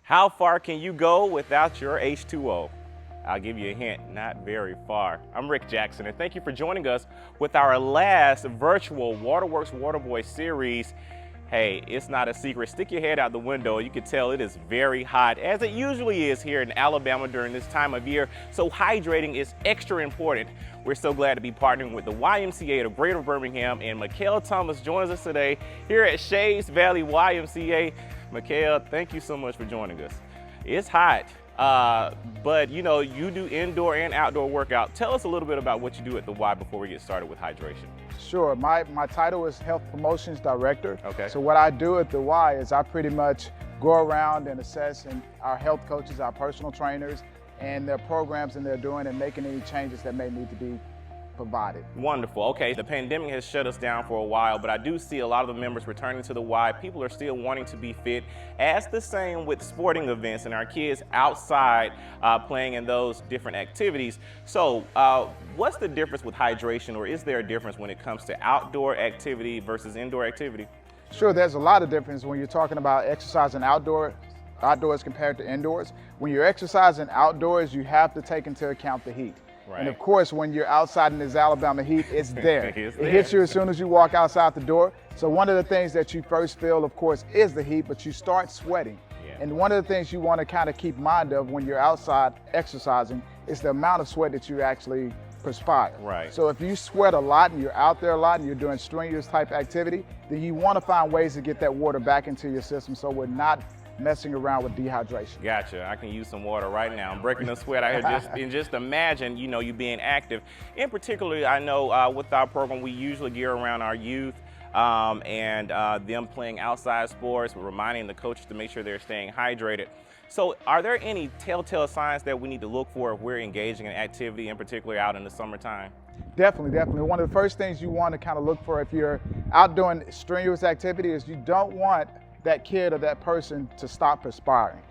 How far can you go without your H2O? I'll give you a hint, not very far. I'm Rick Jackson, and thank you for joining us with our last virtual WaterWorks WaterBoy series. Hey, it's not a secret. Stick your head out the window. You can tell it is very hot, as it usually is here in Alabama during this time of year, so hydrating is extra important. We're so glad to be partnering with the YMCA of Greater Birmingham, and Mickal Thomas joins us today here at Shades Valley YMCA. Mickal, thank you so much for joining us. It's hot, but you know, you do indoor and outdoor workout. Tell us a little bit about what you do at the Y before we get started with hydration. Sure, my title is Health Promotions Director. Okay. So what I do at the Y is I pretty much go around and assess our health coaches, our personal trainers, and their programs and they're doing and making any changes that may need to be provided. Wonderful. Okay, the pandemic has shut us down for a while, but I do see a lot of the members returning to the Y. People are still wanting to be fit, as the same with sporting events and our kids outside playing in those different activities. So what's the difference with hydration, or is there a difference when it comes to outdoor activity versus indoor activity? Sure, there's a lot of difference when you're talking about exercising outdoors compared to indoors. When you're exercising outdoors, you have to take into account the heat. Right. And of course, when you're outside in this Alabama heat, it's there. It hits you as soon as you walk outside the door. So one of the things that you first feel, of course, is the heat, but you start sweating. Yeah. And one of the things you want to kind of keep mind of when you're outside exercising is the amount of sweat that you actually perspire. Right. So if you sweat a lot and you're out there a lot and you're doing strenuous type activity, then you want to find ways to get that water back into your system so we're not messing around with dehydration. Gotcha. I can use some water right now. I'm breaking the sweat out here. Just imagine, you know, you being active. In particular, I know with our program, we usually gear around our youth and them playing outside sports. We're reminding the coaches to make sure they're staying hydrated. So are there any telltale signs that we need to look for if we're engaging in activity, in particular out in the summertime? Definitely. One of the first things you want to kind of look for if you're out doing strenuous activity is you don't want that kid or that person to stop perspiring.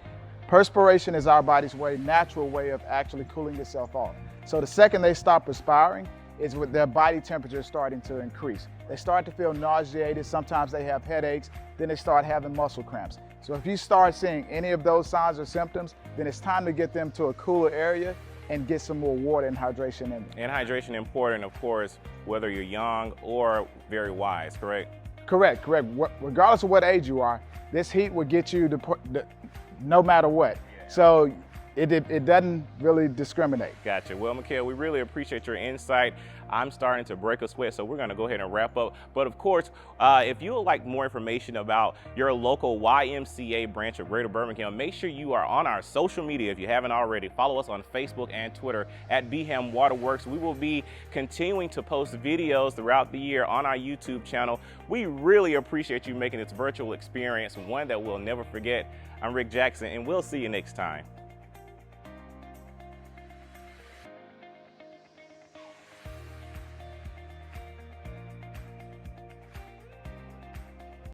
Perspiration is our body's natural way of actually cooling itself off. So the second they stop perspiring is with their body temperature starting to increase. They start to feel nauseated, sometimes they have headaches, then they start having muscle cramps. So if you start seeing any of those signs or symptoms, then it's time to get them to a cooler area and get some more water and hydration in them. And hydration important, of course, whether you're young or very wise, correct? Correct. Regardless of what age you are, this heat will get you no matter what. Yeah. So it doesn't really discriminate. Gotcha. Well, Mickal, we really appreciate your insight. I'm starting to break a sweat, so we're going to go ahead and wrap up. But of course, if you would like more information about your local YMCA branch of Greater Birmingham, make sure you are on our social media if you haven't already. Follow us on Facebook and Twitter at BHAM WaterWorks. We will be continuing to post videos throughout the year on our YouTube channel. We really appreciate you making this virtual experience one that we'll never forget. I'm Rick Jackson, and we'll see you next time.